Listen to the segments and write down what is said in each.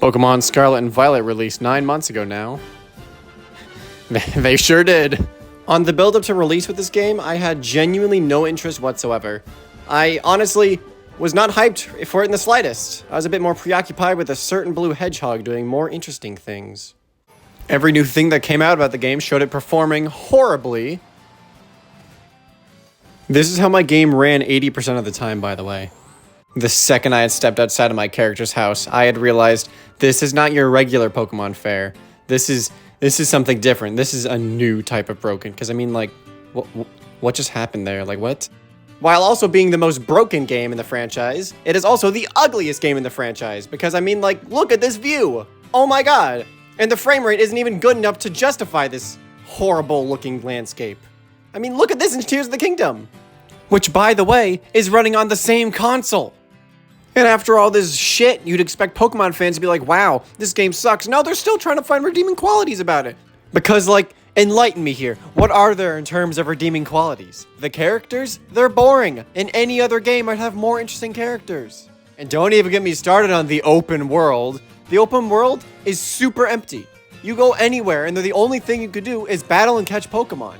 Pokemon Scarlet and Violet released 9 months ago now. They sure did. On the build-up to release with this game, I had genuinely no interest whatsoever. I honestly was not hyped for it in the slightest. I was a bit more preoccupied with a certain blue hedgehog doing more interesting things. Every new thing that came out about the game showed it performing horribly. This is how my game ran 80% of the time, by the way. The second I had stepped outside of my character's house, I had realized this is not your regular Pokemon fare. This is something different. This is a new type of broken. Because I mean, like, what just happened there? Like, what? While also being the most broken game in the franchise, it is also the ugliest game in the franchise. Because I mean, like, look at this view. Oh my god. And the frame rate isn't even good enough to justify this horrible looking landscape. I mean, look at this in Tears of the Kingdom. Which, by the way, is running on the same console. And after all this shit, you'd expect Pokemon fans to be like, wow, this game sucks. No, they're still trying to find redeeming qualities about it. Because, like, enlighten me here. What are there in terms of redeeming qualities? The characters? They're boring. And any other game might have more interesting characters. And don't even get me started on the open world. The open world is super empty. You go anywhere, and the only thing you could do is battle and catch Pokemon.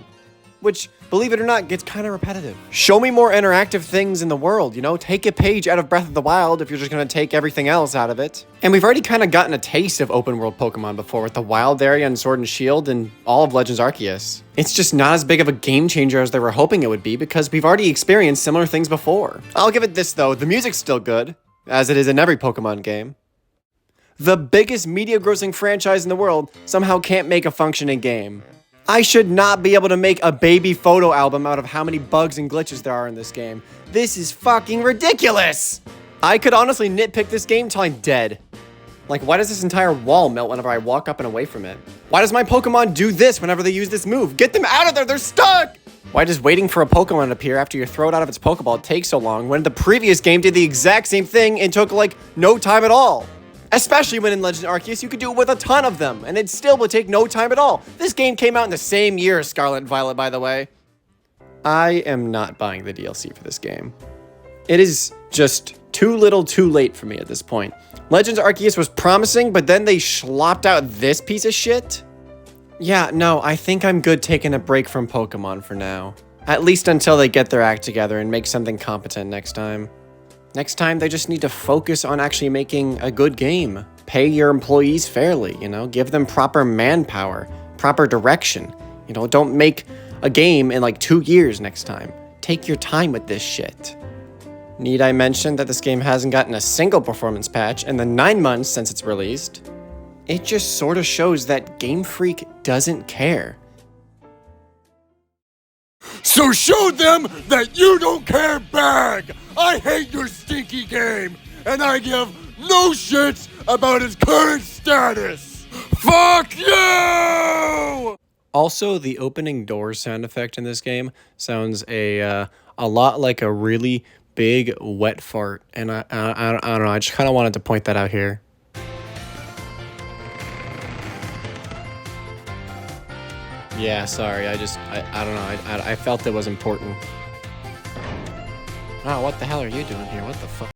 Which, believe it or not, gets kind of repetitive. Show me more interactive things in the world, you know? Take a page out of Breath of the Wild if you're just gonna take everything else out of it. And we've already kind of gotten a taste of open world Pokemon before with the Wild area and Sword and Shield and all of Legends Arceus. It's just not as big of a game changer as they were hoping it would be because we've already experienced similar things before. I'll give it this though, the music's still good, as it is in every Pokemon game. The biggest media grossing franchise in the world somehow can't make a functioning game. I should not be able to make a baby photo album out of how many bugs and glitches there are in this game. This is fucking ridiculous! I could honestly nitpick this game till I'm dead. Like, why does this entire wall melt whenever I walk up and away from it? Why does my Pokemon do this whenever they use this move? Get them out of there, they're stuck! Why does waiting for a Pokemon to appear after you throw it out of its Pokeball take so long when the previous game did the exact same thing and took, like, no time at all? Especially when in Legends Arceus, you could do it with a ton of them, and it still would take no time at all. This game came out in the same year as Scarlet and Violet, by the way. I am not buying the DLC for this game. It is just too little too late for me at this point. Legends Arceus was promising, but then they slopped out this piece of shit? Yeah, no, I think I'm good taking a break from Pokemon for now. At least until they get their act together and make something competent next time. Next time, they just need to focus on actually making a good game. Pay your employees fairly, you know? Give them proper manpower, proper direction. You know, don't make a game in like 2 years next time. Take your time with this shit. Need I mention that this game hasn't gotten a single performance patch in the 9 months since it's released? It just sort of shows that Game Freak doesn't care. So show them that you don't care bag! I hate your stinky game, and I give no shits about its current status! Fuck you! Also, the opening door sound effect in this game sounds a lot like a really big wet fart, and I don't know, I just kind of wanted to point that out here. Yeah, sorry, I don't know, I felt it was important. Oh, what the hell are you doing here? What the fuck?